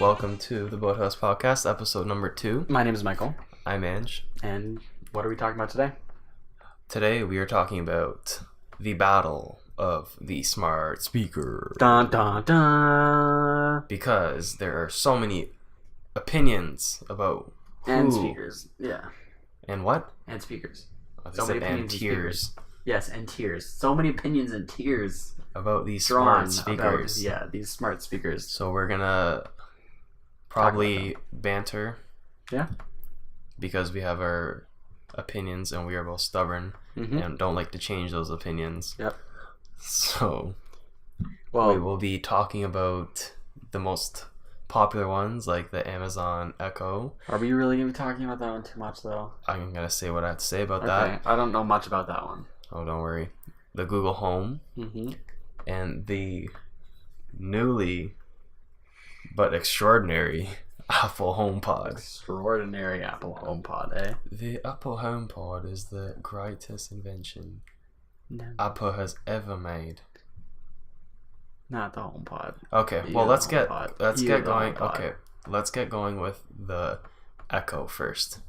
Welcome to the Boathouse Podcast, episode number 2. My name is Michael. I'm Ange. And what are we talking about today? Today we are talking about the battle of the smart speaker. Dun dun dun. Because there are so many opinions about who... And speakers. Yeah. And what? And speakers. So many opinions and tears. Yes, and tears. So many opinions and tears. About these smart speakers. These smart speakers. So we're gonna probably banter. Yeah. Because we have our opinions and we are both stubborn and don't like to change those opinions. Yep. So we will be talking about the most popular ones, like the Amazon Echo. Are we really going to be talking about that one too much, though? I'm going to say what I have to say about that. I don't know much about that one. Oh, don't worry. The Google Home and the newly but extraordinary Apple HomePod. Extraordinary Apple HomePod, eh? The Apple HomePod is the greatest invention Apple has ever made. Not the HomePod. Okay, well let's get going. Okay, let's get going with the Echo first.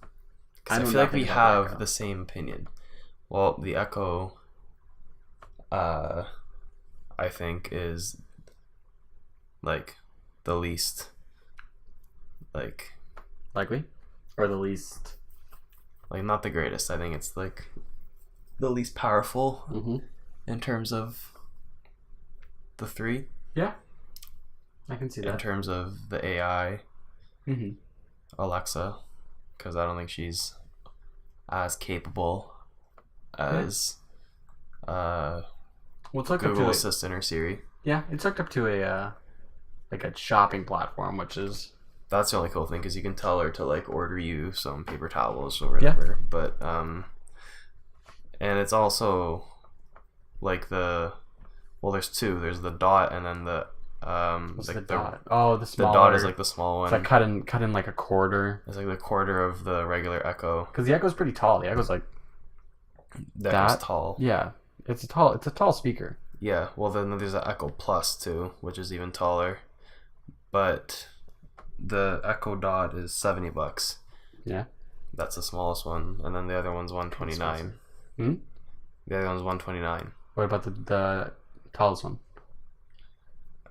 Because I feel like we have the same opinion. Well, the Echo, I think is like the least likely, or the least not the greatest. I think it's like the least powerful in terms of the three. Yeah, I can see that. In terms of the AI, Alexa, because I don't think she's as capable as Google Assistant or Siri. Yeah, it's hooked up to a shopping platform, which is... That's the only cool thing, because you can tell her to order you some paper towels or whatever. Yeah. But and it's also there's two. There's the Dot and then the What's the Dot? Oh, the smaller. The Dot is like the small one. It's like cut in like a quarter. It's like the quarter of the regular Echo. Because the Echo's pretty tall. The Echo's like the Echo's tall. Yeah, it's a tall speaker. Yeah. Well, then there's the Echo Plus too, which is even taller. But the Echo Dot is $70. Yeah. That's the smallest one, and then the other one's $129. The other one's $129. What about the tallest one?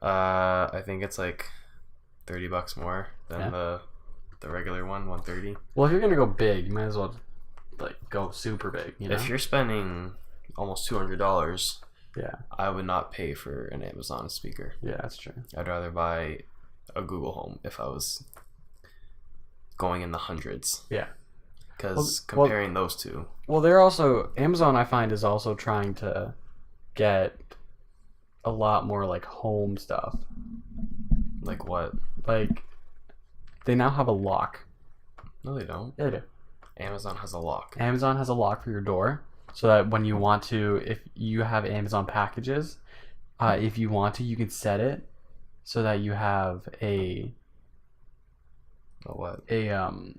I think it's like $30 more than the regular one, $130. Well, if you're gonna go big, you might as well go super big. You know? If you're spending almost $200, yeah, I would not pay for an Amazon speaker. Yeah, that's true. I'd rather buy a Google Home if I was going in the hundreds. Yeah. Because comparing those two. Well, they're also... Amazon, I find, is also trying to get a lot more, home stuff. Like what? They now have a lock. No, they don't. Yeah, they do. Amazon has a lock. Amazon has a lock for your door, so that when you want to... If you have Amazon packages, if you want to, you can set it so that you have a thing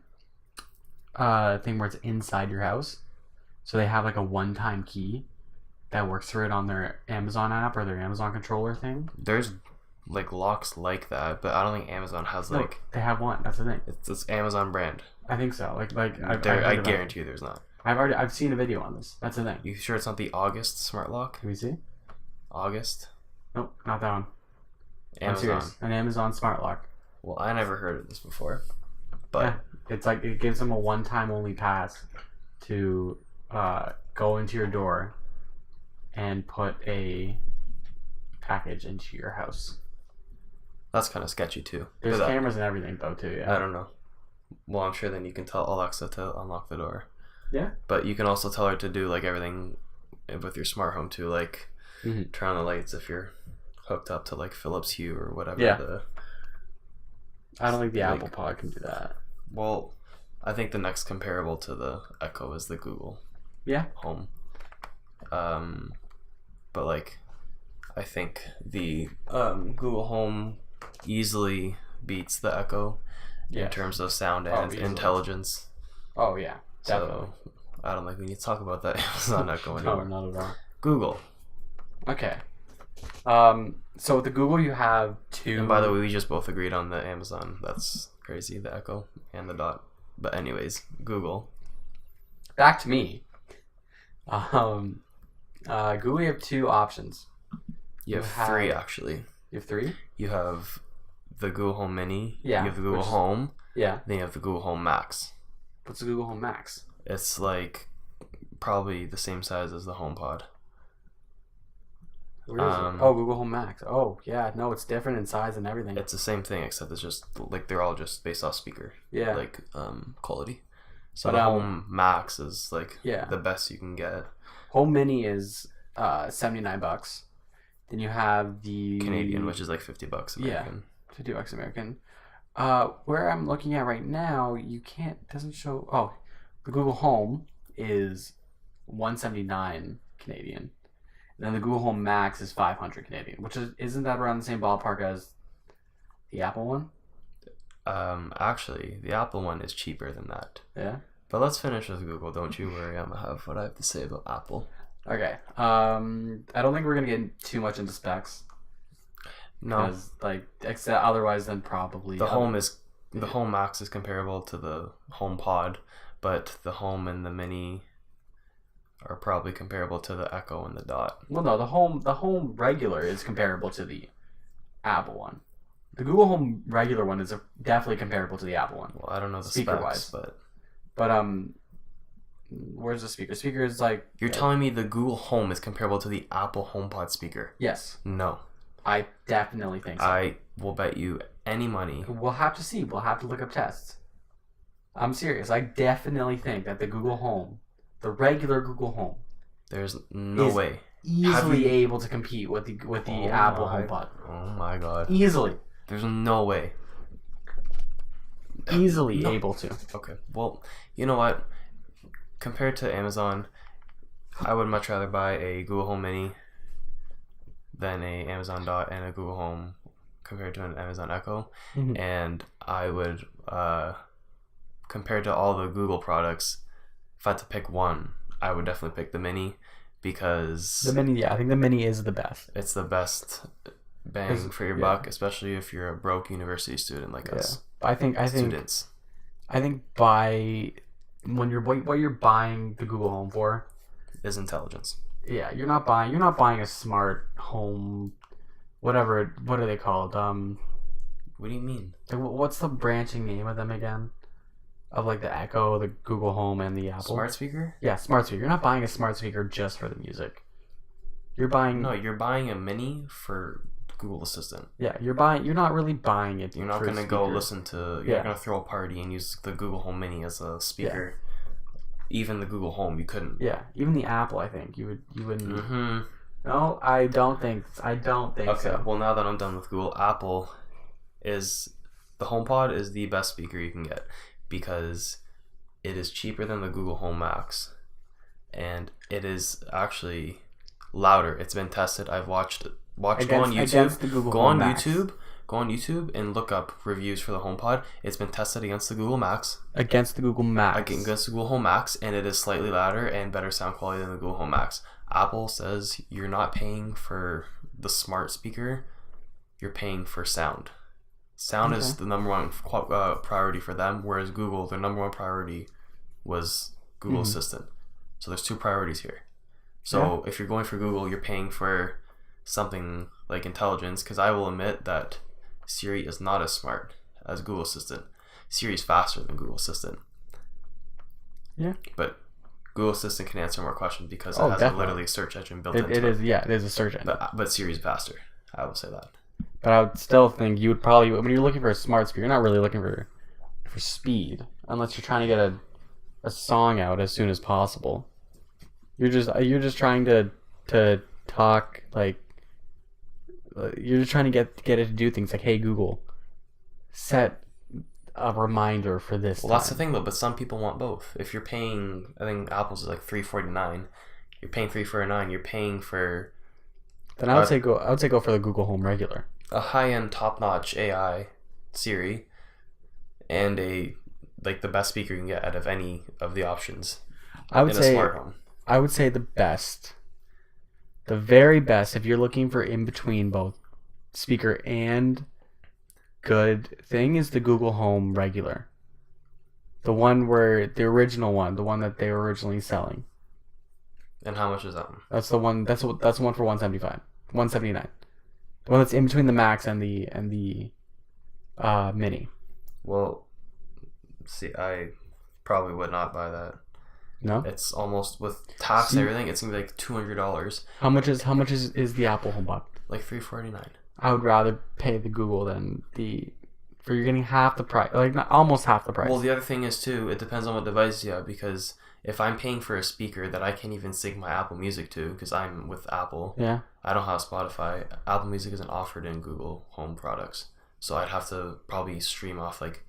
where it's inside your house. So they have a one-time key that works through it on their Amazon app or their Amazon controller thing. There's locks like that, but I don't think Amazon has they have one. That's the thing. It's Amazon brand. I think so. I guarantee you there's not. I've seen a video on this. That's the thing. You sure it's not the August smart lock? Can we see? August? Nope, not that one. Amazon. An Amazon smart lock. Well, I never heard of this before, but yeah, it's it gives them a one-time only pass to go into your door and put a package into your house. That's kind of sketchy too. There's cameras and everything though too. Yeah. I don't know. Well, I'm sure then you can tell Alexa to unlock the door. Yeah. But you can also tell her to do everything with your smart home too, turn on the lights if you're hooked up to Philips Hue or whatever. Yeah. I don't think the Apple Pod can do that. Well, I think the next comparable to the Echo is the Google Home. But I think the Google Home easily beats the Echo in terms of sound and intelligence. Oh yeah, definitely. So I don't think we need to talk about that Amazon Echo anymore. No, not at all. Google. Okay. So with the Google, you have two. And by the way, we just both agreed on the Amazon. That's crazy. The Echo and the Dot. But anyways, Google. Back to me. Google, you have two options. You have three, actually. You have three? You have the Google Home Mini. Yeah. You have the Google Home. Yeah. Then you have the Google Home Max. What's the Google Home Max? It's like probably the same size as the HomePod. Where is it? Oh, Google Home Max. Oh, yeah. No, it's different in size and everything. It's the same thing, except it's just like they're all just based off speaker. Yeah. Like quality. So the Home Max is like the best you can get. Home Mini is $79. Then you have the Canadian, which is like $50 American. Yeah, $50 American. Where I'm looking at right now, doesn't show. Oh, the Google Home is $179 Canadian. And then the Google Home Max is $500 Canadian, which isn't that around the same ballpark as the Apple one? Actually, the Apple one is cheaper than that. Yeah. But let's finish with Google. Don't you worry. I'm gonna have what I have to say about Apple. Okay. I don't think we're gonna get too much into specs. No. Because otherwise, then probably the Home Max is comparable to the HomePod, but the Home and the Mini are probably comparable to the Echo and the Dot. Well, no, the Home regular is comparable to the Apple one. The Google Home regular one is definitely comparable to the Apple one. Well, I don't know the speaker specs, wise, but where's the speaker? Speaker is like you're telling me the Google Home is comparable to the Apple HomePod speaker? Yes. No. I definitely think so. I will bet you any money. We'll have to see. We'll have to look up tests. I'm serious. I definitely think that the Google Home, the regular Google Home, there's no way easily able to compete with the Apple HomePod. Oh my god. Easily. There's no way. Easily able to. Okay. Well, you know what? Compared to Amazon, I would much rather buy a Google Home Mini than a Amazon Dot and a Google Home compared to an Amazon Echo. Mm-hmm. And I would, compared to all the Google products, if I had to pick one, I would definitely pick the Mini because the Mini, I think the Mini is the best. It's the best bang for your buck, especially if you're a broke university student like us. I think students. I think what you're buying the Google Home for is intelligence. Yeah, you're not buying a smart home, whatever. What are they called? What do you mean? What's the branching name of them again? Of like the Echo, the Google Home, and the Apple smart speaker. Yeah, smart speaker. You're not buying a smart speaker just for the music. You're buying a Mini for Google Assistant. Yeah, you're not really buying it. You're not going to go listen to. You're not going to throw a party and use the Google Home Mini as a speaker. Yeah. Even the Google Home, you couldn't. Yeah, even the Apple, I think you wouldn't. Mm-hmm. No, I don't think so. Okay, well now that I'm done with Google, Apple is the HomePod is the best speaker you can get because it is cheaper than the Google Home Max, and it is actually louder. It's been tested. I've watched. Go on YouTube. Go on YouTube and look up reviews for the HomePod. It's been tested against the Google Max. Against the Google Max. Against the Google Home Max, and it is slightly louder and better sound quality than the Google Home Max. Apple says you're not paying for the smart speaker, you're paying for sound. Sound is the number one priority for them, whereas Google, their number one priority was Google Assistant. So there's two priorities here. So if you're going for Google, you're paying for something like intelligence, because I will admit that Siri is not as smart as Google Assistant. Siri is faster than Google Assistant. Yeah. But Google Assistant can answer more questions because it has literally a search engine built into it. It is a search engine. But Siri's faster. I will say that. But I would still think you would probably, when you're looking for a smart speaker, you're not really looking for speed, unless you're trying to get a song out as soon as possible. You're just trying to talk, like, you're just trying to get it to do things like, hey Google, set a reminder for this. Well, that's the thing though. But some people want both. If you're paying, I think Apple's is like $349. You're paying $349. You're paying for. Then I would say go for the Google Home regular. A high-end, top-notch AI Siri, and the best speaker you can get out of any of the options. I would say a smart home. I would say the best The very best, if you're looking for in between both speaker and good thing, is the Google Home regular. The one where the original one, the one that they were originally selling. And how much is that one? That's the one. That's the one for $175, $179. The one that's in between the Max and the Mini. Well, see, I probably would not buy that. No, it's almost with tax and everything. It's gonna be like $200. How much is the Apple HomePod? Like $349. I would rather pay the Google than you're getting half the price, like not almost half the price. Well, the other thing is too, it depends on what device you have, because if I'm paying for a speaker that I can't even sync my Apple Music to, because I'm with Apple, yeah, I don't have Spotify. Apple Music isn't offered in Google Home products, so I'd have to probably stream off like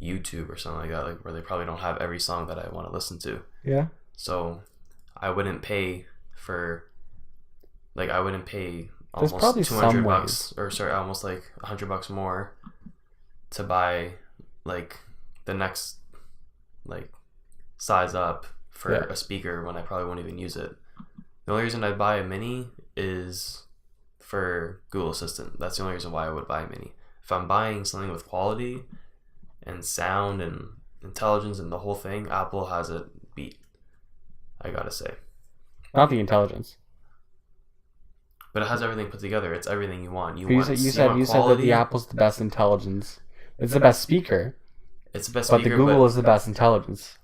YouTube or something like that, like where they probably don't have every song that I want to listen to. Yeah. So I wouldn't pay for, like, I wouldn't pay There's almost probably $200 or sorry, almost like $100 more to buy like the next like size up for a speaker when I probably won't even use it. The only reason I'd buy a Mini is for Google Assistant. That's the only reason why I would buy a Mini. If I'm buying something with quality and sound and intelligence and the whole thing, Apple has it beat, I gotta say. Not the intelligence. But it has everything put together. It's everything you want. You said that the Apple's the best intelligence. It's the best speaker. It's the best speaker, but the Google is the best intelligence.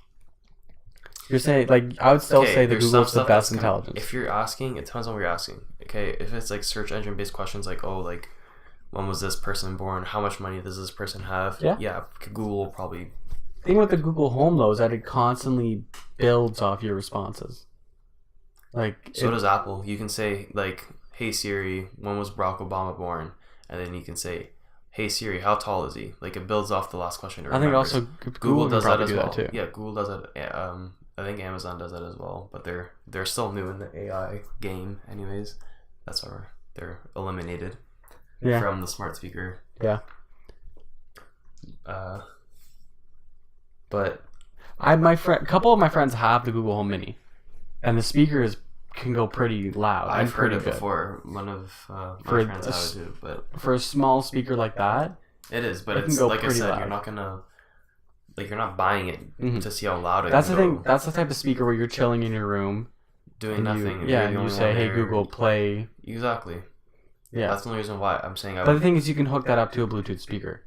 You're saying, like, I would still say the Google's the best intelligence. If you're asking, it depends on what you're asking. Okay, if it's like search engine based questions, like, oh, like, when was this person born? How much money does this person have? Yeah, Google will probably. The thing with the Google Home though is that it constantly builds off your responses. Like, so does Apple. You can say like, "Hey Siri, when was Barack Obama born?" And then you can say, "Hey Siri, how tall is he?" Like, it builds off the last question. I think also Google does that as well. Too. Yeah, Google does it. I think Amazon does that as well, but they're still new in the AI game. Anyways, that's why they're eliminated from the smart speaker. Yeah. But couple of my friends have the Google Home Mini, and the speakers can go pretty loud. I've heard it before. One of my friends have it too, but for a small speaker like that, it is. But it's like I said, loud. You're not gonna. Like, you're not buying it to see how loud it is. That's the thing. That's the type of speaker where you're chilling in your room, doing nothing. You say, "Hey Google, play." Exactly. Yeah. That's the only reason why I'm saying. But the thing is, you can hook that up to a Bluetooth speaker.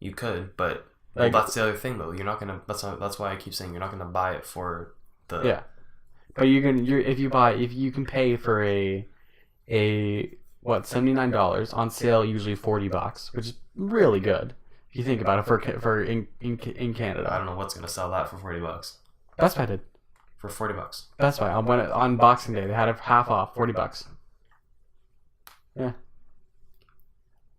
You could, but that's the other thing, though. You're not gonna. That's why I keep saying you're not gonna buy it for the. Yeah. But if you can pay for a $79 on sale, usually $40, which is really good. If you think about it, for in Canada, I don't know what's gonna sell that for $40. Best Buy did for $40. Best Buy on Boxing Day they had it half off, $40. Yeah.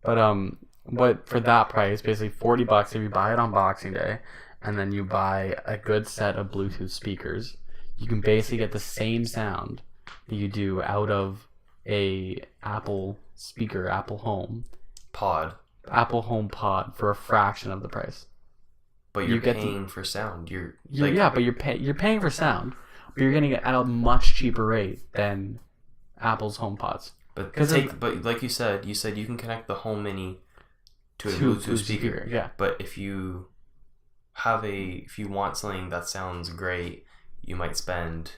But for that price, basically $40 if you buy it on Boxing Day, and then you buy a good set of Bluetooth speakers, you can basically get the same sound that you do out of a Apple speaker, Apple Home Pod for a fraction of the price. But you're paying for sound. But you're paying for sound, but you're getting it at a much cheaper rate than Apple's HomePods. But like you said you can connect the Home Mini to a Bluetooth speaker. Yeah. But if you want something that sounds great, you might spend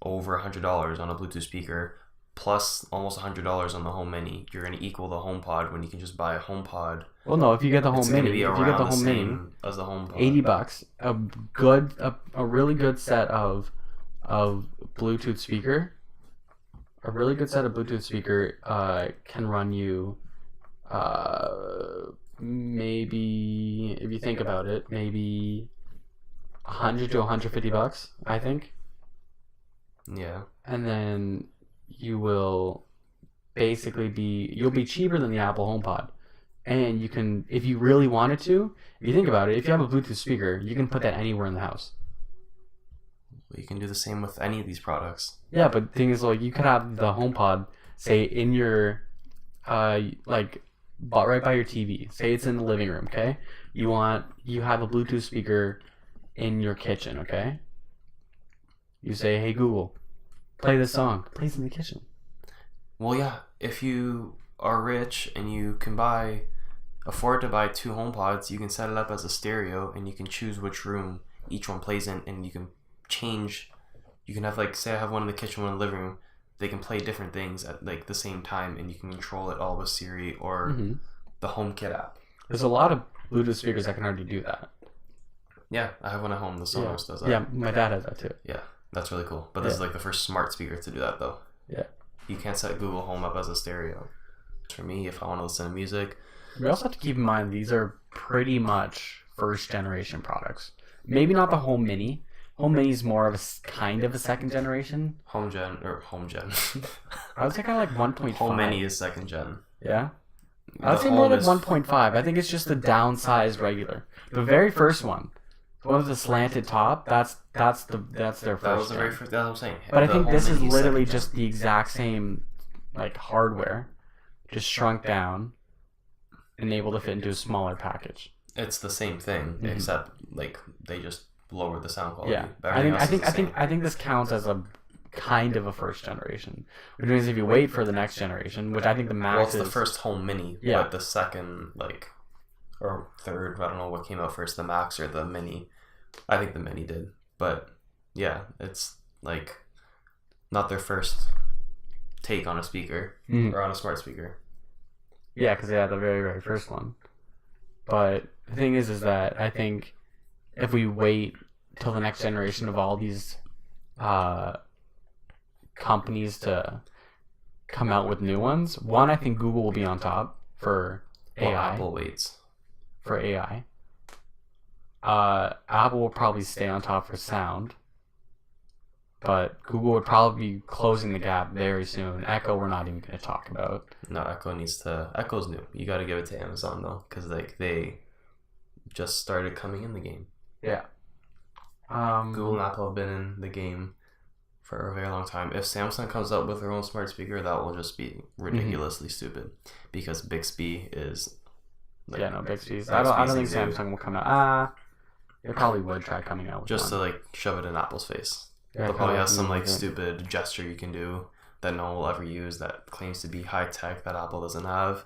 over $100 on a Bluetooth speaker, plus almost $100 on the Home Mini. You're going to equal the HomePod when you can just buy a HomePod. Well, no, if you get the Home Mini, as the HomePod, $80, a really good set of Bluetooth speaker. A really good set of Bluetooth speaker can run you maybe, if you think about it, maybe $100 to $150, I think. Yeah. And then you will basically you'll be cheaper than the Apple HomePod. And you can, if you really wanted to, if you think about it, if you have a Bluetooth speaker, you can put that anywhere in the house. You can do the same with any of these products. Yeah, but the thing is, like, you could have the HomePod, say, in your, right by your TV. Say it's in the living room, okay? You have a Bluetooth speaker in your kitchen, okay? You say, "Hey Google, play this song. It plays in the kitchen. Well, yeah. If you are rich and you can afford to buy 2 HomePods, you can set it up as a stereo, and you can choose which room each one plays in, and you can change. You can have, like, say I have one in the kitchen, one in the living room. They can play different things at, like, the same time, and you can control it all with Siri or the HomeKit app. There's a lot of Bluetooth speakers that can already do that. Yeah, I have one at home. The Sonos does that. Yeah, my dad has that too. Yeah, that's really cool. But this is like the first smart speaker to do that, though. Yeah. You can't set Google Home up as a stereo. For me, if I want to listen to music. We also have to keep in mind these are pretty much first generation products. Maybe not the Home Mini. Home Mini is more of a kind of a second generation. Home gen. I would say kind of like 1.5. Home Mini is second gen. Yeah. I would say more like 1.5. I think it's just the downsized regular. The very first one. The one with the slanted top, that's their first. That was the very first. That's what I'm saying. But I think this is literally just the exact same, like, hardware, just shrunk down, and able to fit into a smaller package. It's the same thing, except like they just lowered the sound quality. Yeah, I think this counts as a kind of a first generation, which means if you wait for the next generation, which I think the Max is the first Home Mini, but the second, like, or third, I don't know what came out first, the Max or the Mini. I think the Mini did, but yeah, it's like not their first take on a speaker or on a smart speaker. Yeah, because they had the very, very first one. But the thing is that I think if we wait till the next generation of all these companies to come out with new ones, one, I think Google will be on top for AI. Apple waits. For AI. Apple will probably stay on top for sound. But Google would probably be closing the gap very soon. Echo, we're not even going to talk about. No, Echo's new. You got to give it to Amazon, though, because like they just started coming in the game. Yeah. Google and Apple have been in the game for a very long time. If Samsung comes up with their own smart speaker, that will just be ridiculously stupid, because Bixby is. Like, Bixby's. I don't think Samsung will come out. They probably would try coming out with just one. To like shove it in Apple's face. Yeah, they'll probably have some like stupid gesture you can do that no one will ever use that claims to be high tech that Apple doesn't have,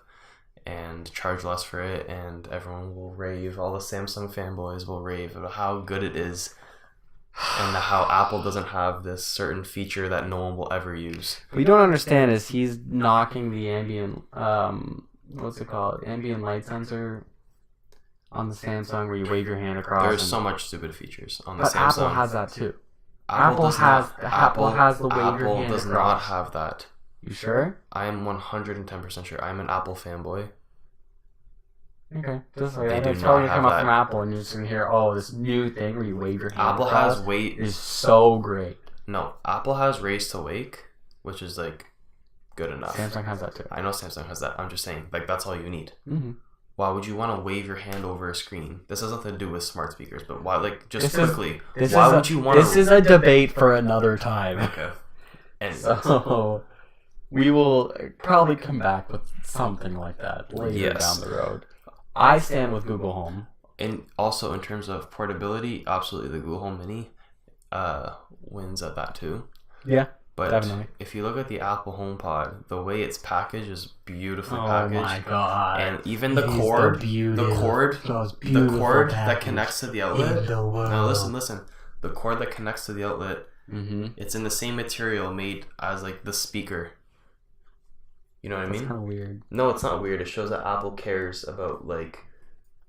and charge less for it, and everyone will rave. All the Samsung fanboys will rave about how good it is, and how Apple doesn't have this certain feature that no one will ever use. What you don't understand is he's knocking the ambient what's it called? Ambient light sensor on the Samsung where you wave your hand across. There's so much stupid features on the but Samsung. Apple has that too. Apple has the wave your hand does across. not have that. You sure? I am 110% sure. I'm an Apple fanboy. Okay. Just like that. It's probably gonna come up from Apple, and you're just gonna hear, this new thing where you wave your hand Apple across has wait is so great. No, Apple has raise to wake, which is like good enough. Samsung has that too. I know Samsung has that. I'm just saying, like, that's all you need. Mm-hmm. Why would you want to wave your hand over a screen? This has nothing to do with smart speakers, but why? Like, just this quickly, is, why would you want? This is a debate for another time. Okay. And so we will probably come back with something like that later down the road. I stand with Google Home. And also in terms of portability, absolutely the Google Home Mini wins at that too. Yeah. But definitely. If you look at the Apple HomePod, the way it's packaged is beautifully packaged. Oh my god! And even the cord that connects to the outlet. Now listen. The cord that connects to the outlet, it's in the same material made as like the speaker. You know what I mean? That's kind of weird. No, it's not weird. It shows that Apple cares about like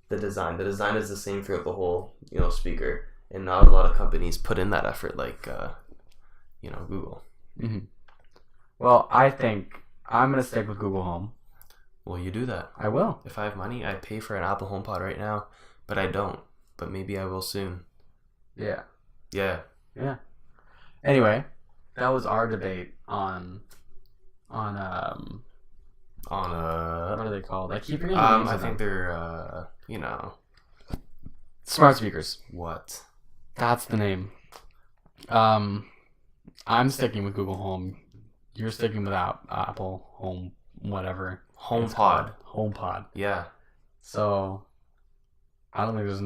the design. The design is the same throughout the whole speaker, and not a lot of companies put in that effort like Google. Mm-hmm. Well, I think I'm going to stick with Google Home. Well, you do that. I will. If I have money, I'd pay for an Apple HomePod right now, but I don't. But maybe I will soon. Yeah. Yeah. Yeah. Anyway, that was our debate on what are they called? I keep forgetting the names I of think them. they're smart speakers. What? That's the name. I'm sticking with Google Home. You're sticking with Apple Home, whatever. HomePod. HomePod. Yeah. So, I don't think there's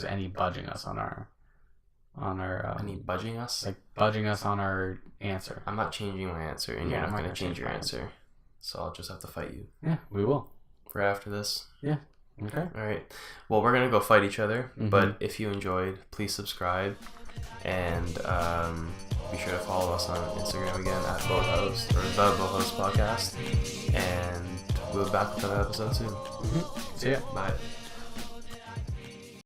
any budging us on on our any budging us? Like budging us on our answer. I'm not changing my answer, and you're not going to change your answer. So I'll just have to fight you. Yeah, we will. For after this. Yeah. Okay. All right. Well, we're gonna go fight each other. But if you enjoyed, please subscribe, and be sure to follow us on Instagram again at Boathouse or the Boathouse Podcast. And we'll be back with another episode soon. See ya. Bye.